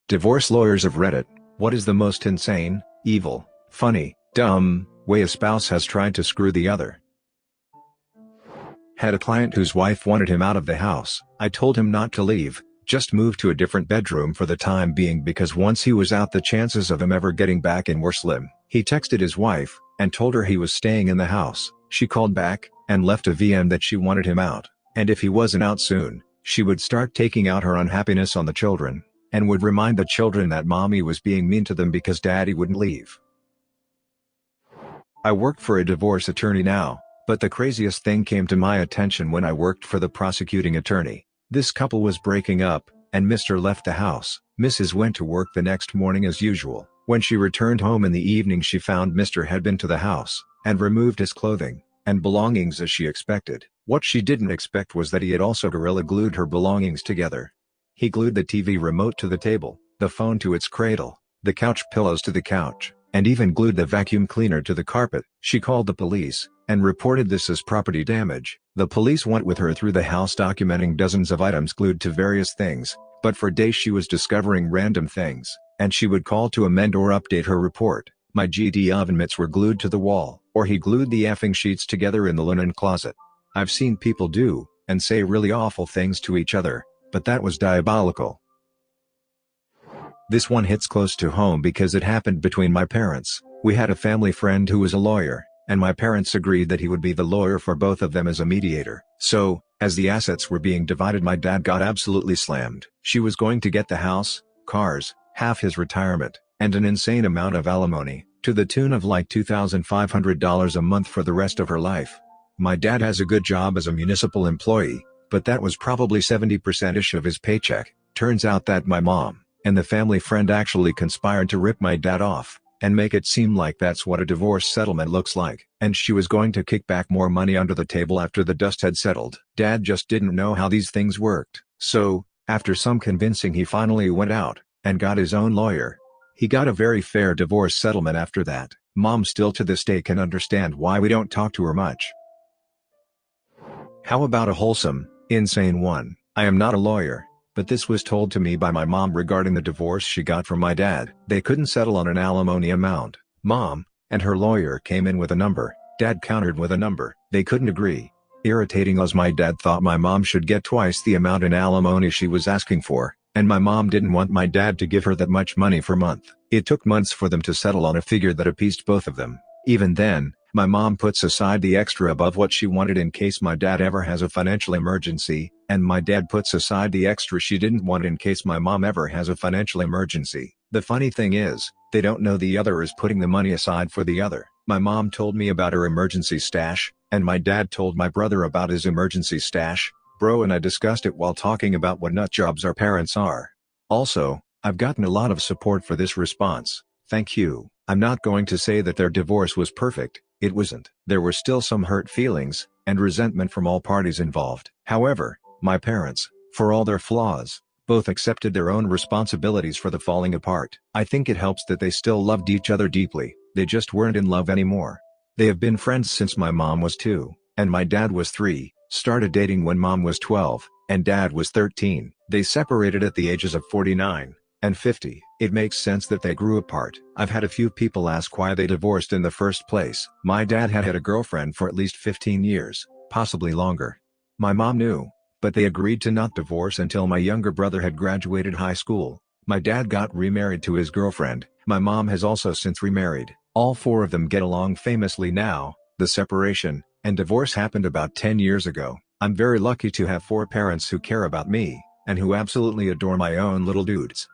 Divorce lawyers of Reddit. What is the most insane, evil, funny, dumb way a spouse has tried to screw the other? Had a client whose wife wanted him out of the house. I told him not to leave, just move to a different bedroom for the time being because once he was out the chances of him ever getting back in were slim. He texted his wife, and told her he was staying in the house. She called back, and left a VM that she wanted him out, and if he wasn't out soon, she would start taking out her unhappiness on the children, and would remind the children that mommy was being mean to them because daddy wouldn't leave. I work for a divorce attorney now, but the craziest thing came to my attention when I worked for the prosecuting attorney. This couple was breaking up, and Mr. left the house. Mrs. went to work the next morning as usual. When she returned home in the evening, she found Mr. had been to the house, and removed his clothing and belongings as she expected. What she didn't expect was that he had also gorilla glued her belongings together. He glued the TV remote to the table, the phone to its cradle, the couch pillows to the couch, and even glued the vacuum cleaner to the carpet. She called the police, and reported this as property damage. The police went with her through the house documenting dozens of items glued to various things, but for days she was discovering random things, and she would call to amend or update her report. My GD oven mitts were glued to the wall, or he glued the effing sheets together in the linen closet. I've seen people do, and say really awful things to each other, but that was diabolical. This one hits close to home because it happened between my parents. We had a family friend who was a lawyer, and my parents agreed that he would be the lawyer for both of them as a mediator. So, as the assets were being divided, my dad got absolutely slammed. She was going to get the house, cars, half his retirement, and an insane amount of alimony, to the tune of like $2,500 a month for the rest of her life. My dad has a good job as a municipal employee, but that was probably 70%ish of his paycheck. Turns out that my mom and the family friend actually conspired to rip my dad off, and make it seem like that's what a divorce settlement looks like, and she was going to kick back more money under the table after the dust had settled. Dad just didn't know how these things worked, so, after some convincing, he finally went out and got his own lawyer. He got a very fair divorce settlement after that. Mom still to this day can understand why we don't talk to her much. How about a wholesome, insane one? I am not a lawyer, but this was told to me by my mom regarding the divorce she got from my dad. They couldn't settle on an alimony amount. Mom and her lawyer came in with a number. Dad countered with a number. They couldn't agree. Irritating as my dad thought my mom should get twice the amount in alimony she was asking for, and my mom didn't want my dad to give her that much money per month. It took months for them to settle on a figure that appeased both of them. Even then, my mom puts aside the extra above what she wanted in case my dad ever has a financial emergency, and my dad puts aside the extra she didn't want in case my mom ever has a financial emergency. The funny thing is, they don't know the other is putting the money aside for the other. My mom told me about her emergency stash, and my dad told my brother about his emergency stash. Bro and I discussed it while talking about what nut jobs our parents are. Also, I've gotten a lot of support for this response. Thank you. I'm not going to say that their divorce was perfect. It wasn't. There were still some hurt feelings and resentment from all parties involved. However, my parents, for all their flaws, both accepted their own responsibilities for the falling apart. I think it helps that they still loved each other deeply. They just weren't in love anymore. They have been friends since my mom was 2, and my dad was 3, started dating when mom was 12, and dad was 13. They separated at the ages of 49 and 50. It makes sense that they grew apart. I've had a few people ask why they divorced in the first place. My dad had a girlfriend for at least 15 years, possibly longer. My mom knew, but they agreed to not divorce until my younger brother had graduated high school. My dad got remarried to his girlfriend. My mom has also since remarried. All 4 of them get along famously now. The separation and divorce happened about 10 years ago. I'm very lucky to have 4 parents who care about me, and who absolutely adore my own little dudes.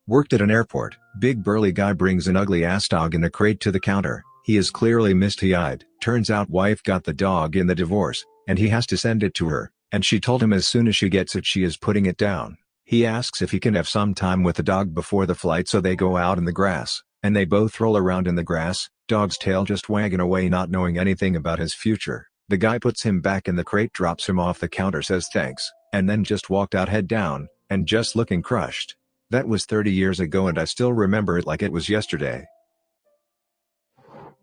Worked at an airport. Big burly guy brings an ugly ass dog in a crate to the counter. He is clearly misty-eyed. Turns out wife got the dog in the divorce, and he has to send it to her, and she told him as soon as she gets it she is putting it down. He asks if he can have some time with the dog before the flight, so they go out in the grass, and they both roll around in the grass, dog's tail just wagging away, not knowing anything about his future. The guy puts him back in the crate, drops him off the counter, says thanks, and then just walked out head down, and just looking crushed. That was 30 years ago and I still remember it like it was yesterday.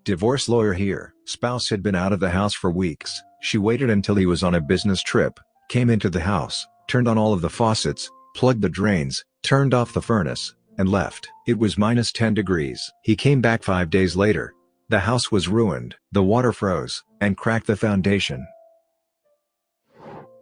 Divorce lawyer here. Spouse had been out of the house for weeks. She waited until he was on a business trip, came into the house, turned on all of the faucets, plugged the drains, turned off the furnace, and left. It was -10 degrees. He came back 5 days later. The house was ruined. The water froze, and cracked the foundation.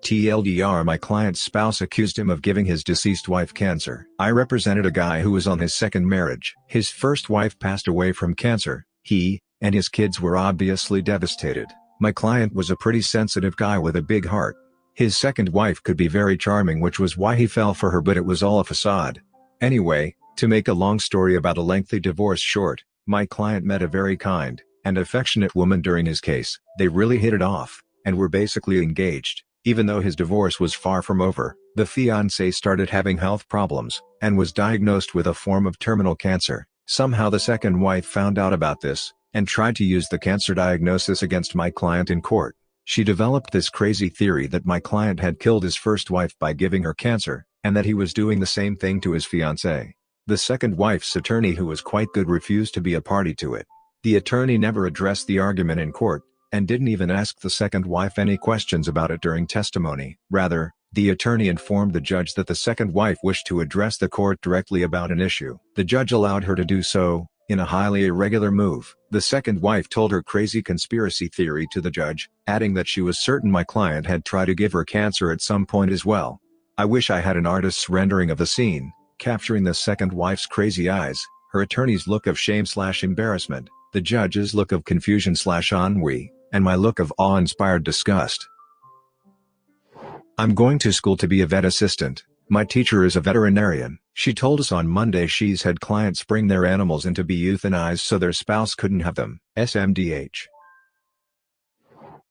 TLDR, my client's spouse accused him of giving his deceased wife cancer. I represented a guy who was on his second marriage. His first wife passed away from cancer. He and his kids were obviously devastated. My client was a pretty sensitive guy with a big heart. His second wife could be very charming, which was why he fell for her, but it was all a facade. Anyway, to make a long story about a lengthy divorce short, my client met a very kind and affectionate woman during his case. They really hit it off, and were basically engaged. Even though his divorce was far from over, the fiancé started having health problems, and was diagnosed with a form of terminal cancer. Somehow the second wife found out about this, and tried to use the cancer diagnosis against my client in court. She developed this crazy theory that my client had killed his first wife by giving her cancer, and that he was doing the same thing to his fiancée. The second wife's attorney, who was quite good, refused to be a party to it. The attorney never addressed the argument in court, and didn't even ask the second wife any questions about it during testimony. Rather, the attorney informed the judge that the second wife wished to address the court directly about an issue. The judge allowed her to do so, in a highly irregular move. The second wife told her crazy conspiracy theory to the judge, adding that she was certain my client had tried to give her cancer at some point as well. I wish I had an artist's rendering of the scene, capturing the second wife's crazy eyes, her attorney's look of shame/embarrassment, the judge's look of confusion/ennui, and my look of awe-inspired disgust. I'm going to school to be a vet assistant. My teacher is a veterinarian. She told us on Monday she's had clients bring their animals in to be euthanized so their spouse couldn't have them. SMDH.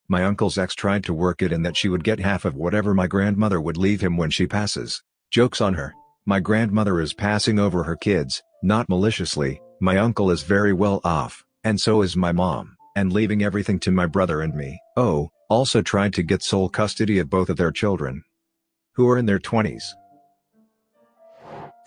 My uncle's ex tried to work it in that she would get half of whatever my grandmother would leave him when she passes. Joke's on her. My grandmother is passing over her kids, not maliciously. My uncle is very well off, and so is my mom, and leaving everything to my brother and me. Oh, also tried to get sole custody of both of their children, who are in their 20s.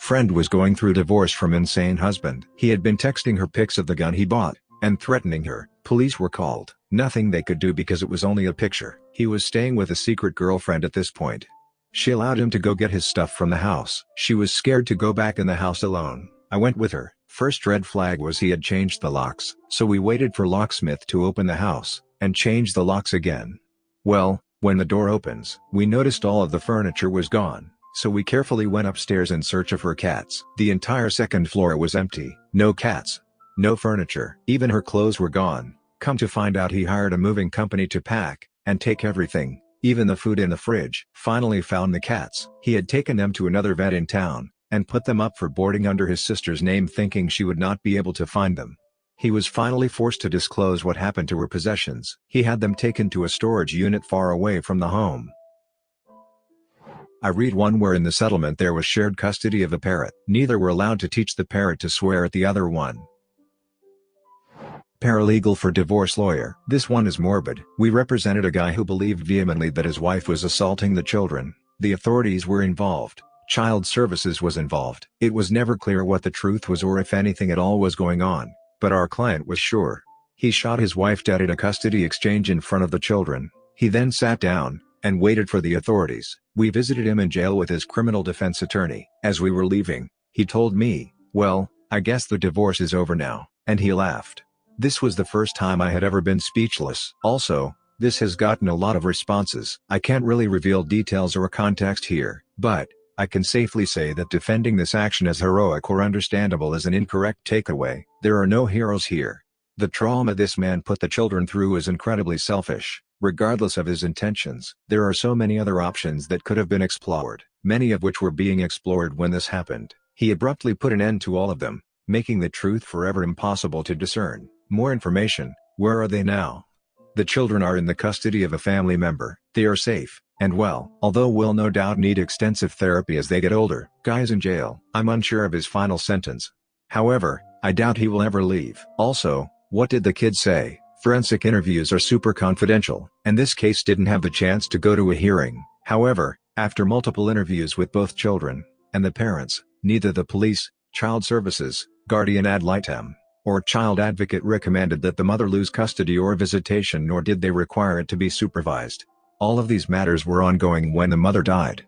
Friend was going through divorce from insane husband. He had been texting her pics of the gun he bought, and threatening her. Police were called. Nothing they could do because it was only a picture. He was staying with a secret girlfriend at this point. She allowed him to go get his stuff from the house. She was scared to go back in the house alone. I went with her. First red flag was he had changed the locks. So we waited for locksmith to open the house, and change the locks again. Well, when the door opens, we noticed all of the furniture was gone. So we carefully went upstairs in search of her cats. The entire second floor was empty. No cats. No furniture. Even her clothes were gone. Come to find out, he hired a moving company to pack and take everything, even the food in the fridge. Finally found the cats. He had taken them to another vet in town, and put them up for boarding under his sister's name, thinking she would not be able to find them. He was finally forced to disclose what happened to her possessions. He had them taken to a storage unit far away from the home. I read one where in the settlement there was shared custody of a parrot. Neither were allowed to teach the parrot to swear at the other one. Paralegal for divorce lawyer. This one is morbid. We represented a guy who believed vehemently that his wife was assaulting the children. The authorities were involved. Child Services was involved. It was never clear what the truth was or if anything at all was going on, but our client was sure. He shot his wife dead at a custody exchange in front of the children. He then sat down and waited for the authorities. We visited him in jail with his criminal defense attorney. As we were leaving, he told me, "Well, I guess the divorce is over now," and he laughed. This was the first time I had ever been speechless. Also, this has gotten a lot of responses. I can't really reveal details or context here, but I can safely say that defending this action as heroic or understandable is an incorrect takeaway. There are no heroes here. The trauma this man put the children through is incredibly selfish, regardless of his intentions. There are so many other options that could have been explored, many of which were being explored when this happened. He abruptly put an end to all of them, making the truth forever impossible to discern. More information. Where are they now? The children are in the custody of a family member. They are safe and well, although will no doubt need extensive therapy as they get older. Guy's in jail. I'm unsure of his final sentence. However, I doubt he will ever leave. Also, what did the kids say? Forensic interviews are super confidential, and this case didn't have the chance to go to a hearing. However, after multiple interviews with both children and the parents, neither the police, Child Services, guardian ad litem, or child advocate recommended that the mother lose custody or visitation, nor did they require it to be supervised. All of these matters were ongoing when the mother died.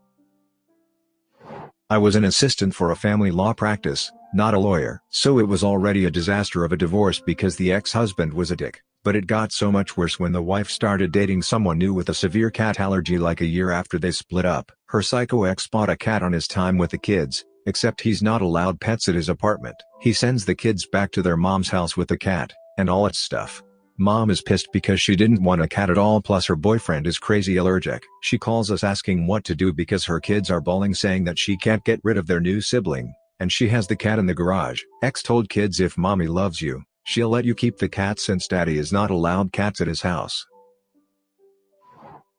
I was an assistant for a family law practice, not a lawyer. So it was already a disaster of a divorce because the ex-husband was a dick. But it got so much worse when the wife started dating someone new with a severe cat allergy like a year after they split up. Her psycho ex bought a cat on his time with the kids, except he's not allowed pets at his apartment. He sends the kids back to their mom's house with the cat, and all its stuff. Mom is pissed because she didn't want a cat at all, plus her boyfriend is crazy allergic. She calls us asking what to do because her kids are bawling, saying that she can't get rid of their new sibling, and she has the cat in the garage. Ex told kids if mommy loves you, she'll let you keep the cat since daddy is not allowed cats at his house.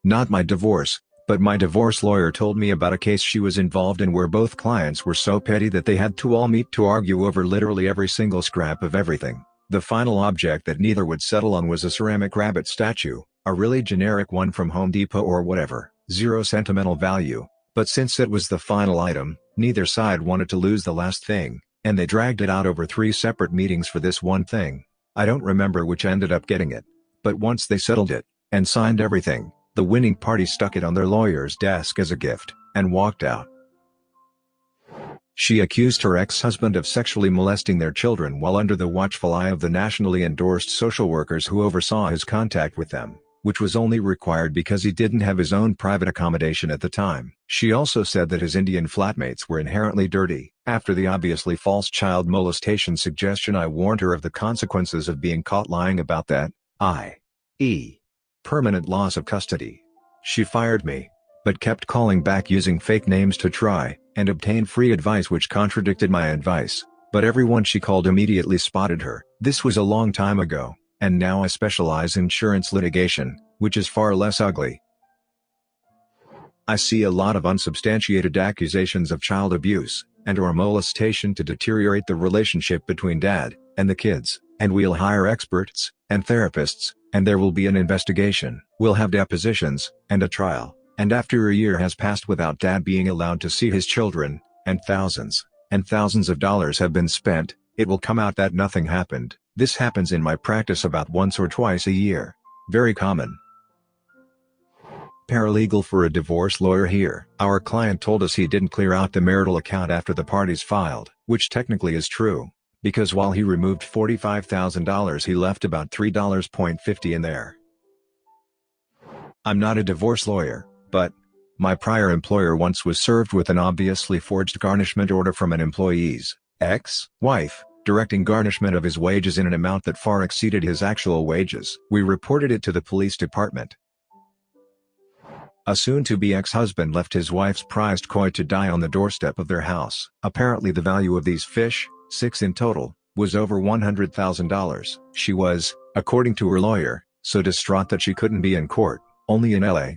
Not my divorce, but my divorce lawyer told me about a case she was involved in where both clients were so petty that they had to all meet to argue over literally every single scrap of everything. The final object that neither would settle on was a ceramic rabbit statue, a really generic one from Home Depot or whatever, zero sentimental value, but since it was the final item, neither side wanted to lose the last thing, and they dragged it out over 3 separate meetings for this one thing. I don't remember which ended up getting it, but once they settled it, and signed everything, the winning party stuck it on their lawyer's desk as a gift, and walked out. She accused her ex-husband of sexually molesting their children while under the watchful eye of the nationally endorsed social workers who oversaw his contact with them, which was only required because he didn't have his own private accommodation at the time. She also said that his Indian flatmates were inherently dirty. After the obviously false child molestation suggestion, I warned her of the consequences of being caught lying about that, i.e., permanent loss of custody. She fired me, but kept calling back using fake names to try and obtain free advice which contradicted my advice, but everyone she called immediately spotted her. This was a long time ago, and now I specialize in insurance litigation, which is far less ugly. I see a lot of unsubstantiated accusations of child abuse and/or molestation to deteriorate the relationship between dad and the kids, and we'll hire experts and therapists, and there will be an investigation. We'll have depositions and a trial. And after a year has passed without dad being allowed to see his children, and thousands of dollars have been spent, it will come out that nothing happened. This happens in my practice about once or twice a year. Very common. Paralegal for a divorce lawyer here. Our client told us he didn't clear out the marital account after the parties filed, which technically is true, because while he removed $45,000 he left about $3.50 in there. I'm not a divorce lawyer, but my prior employer once was served with an obviously forged garnishment order from an employee's ex-wife, directing garnishment of his wages in an amount that far exceeded his actual wages. We reported it to the police department. A soon-to-be ex-husband left his wife's prized koi to die on the doorstep of their house. Apparently the value of these fish, 6 in total, was over $100,000. She was, according to her lawyer, so distraught that she couldn't be in court, only in LA.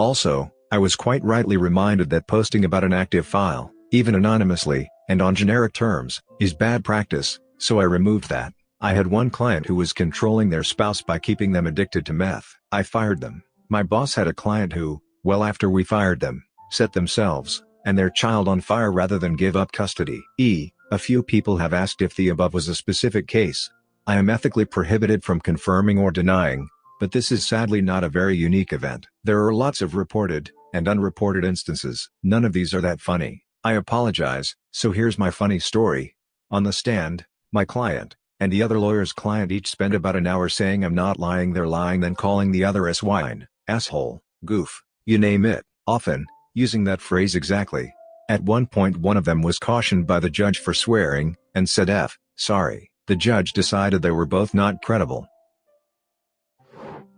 Also, I was quite rightly reminded that posting about an active file, even anonymously, and on generic terms, is bad practice, so I removed that. I had one client who was controlling their spouse by keeping them addicted to meth. I fired them. My boss had a client who, well after we fired them, set themselves and their child on fire rather than give up custody. A few people have asked if the above was a specific case. I am ethically prohibited from confirming or denying, but this is sadly not a very unique event. There are lots of reported and unreported instances. None of these are that funny. I apologize, so here's my funny story. On the stand, my client and the other lawyer's client each spent about an hour saying I'm not lying, they're lying, then calling the other swine, asshole, goof, you name it, often using that phrase exactly. At one point one of them was cautioned by the judge for swearing, and said sorry. The judge decided they were both not credible.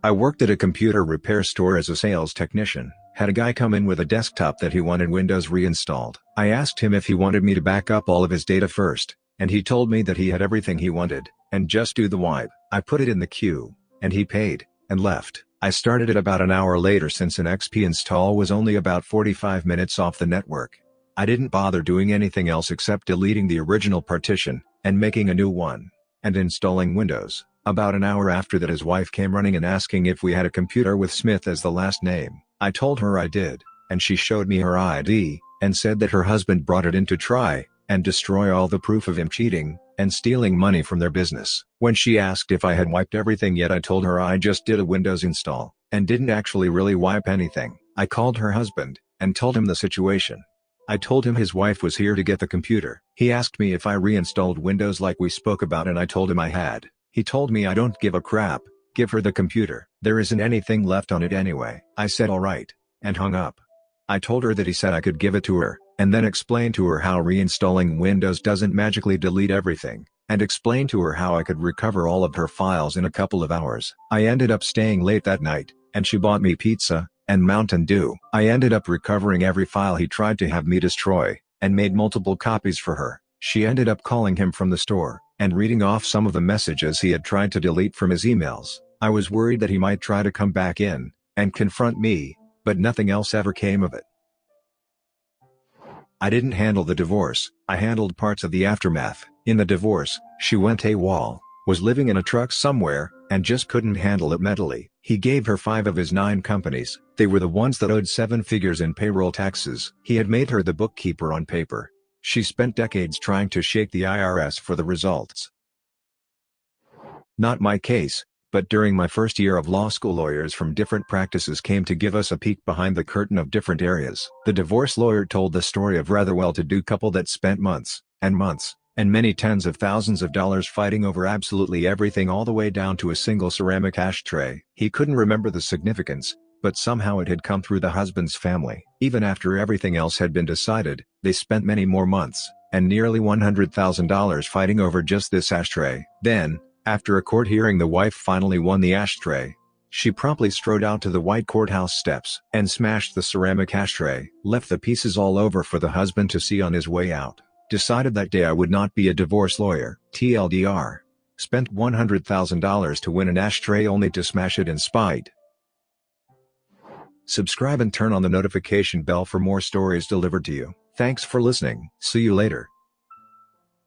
I worked at a computer repair store as a sales technician. Had a guy come in with a desktop that he wanted Windows reinstalled. I asked him if he wanted me to back up all of his data first, and he told me that he had everything he wanted, and just do the wipe. I put it in the queue, and he paid, and left. I started it about an hour later since an XP install was only about 45 minutes off the network. I didn't bother doing anything else except deleting the original partition, and making a new one, and installing Windows. About an hour after that his wife came running and asking if we had a computer with Smith as the last name. I told her I did, and she showed me her ID, and said that her husband brought it in to try and destroy all the proof of him cheating and stealing money from their business. When she asked if I had wiped everything yet, I told her I just did a Windows install, and didn't actually really wipe anything. I called her husband, and told him the situation. I told him his wife was here to get the computer. He asked me if I reinstalled Windows like we spoke about and I told him I had. He told me I don't give a crap, give her the computer. There isn't anything left on it anyway. I said alright, and hung up. I told her that he said I could give it to her, and then explained to her how reinstalling Windows doesn't magically delete everything, and explained to her how I could recover all of her files in a couple of hours. I ended up staying late that night, and she bought me pizza and Mountain Dew. I ended up recovering every file he tried to have me destroy, and made multiple copies for her. She ended up calling him from the store, and reading off some of the messages he had tried to delete from his emails. I was worried that he might try to come back in, and confront me, but nothing else ever came of it. I didn't handle the divorce, I handled parts of the aftermath. In the divorce, she went AWOL, was living in a truck somewhere, and just couldn't handle it mentally. He gave her 5 of his 9 companies. They were the ones that owed 7 figures in payroll taxes. He had made her the bookkeeper on paper. She spent decades trying to shake the IRS for the results. Not my case, but during my first year of law school, lawyers from different practices came to give us a peek behind the curtain of different areas. The divorce lawyer told the story of rather well-to-do couple that spent months, and many tens of thousands of dollars fighting over absolutely everything, all the way down to a single ceramic ashtray. He couldn't remember the significance, but somehow it had come through the husband's family. Even after everything else had been decided, they spent many more months, and nearly $100,000 fighting over just this ashtray. Then, after a court hearing, the wife finally won the ashtray. She promptly strode out to the white courthouse steps and smashed the ceramic ashtray, left the pieces all over for the husband to see on his way out. Decided that day I would not be a divorce lawyer. TLDR. Spent $100,000 to win an ashtray only to smash it in spite. Subscribe and turn on the notification bell for more stories delivered to you. Thanks for listening. See you later.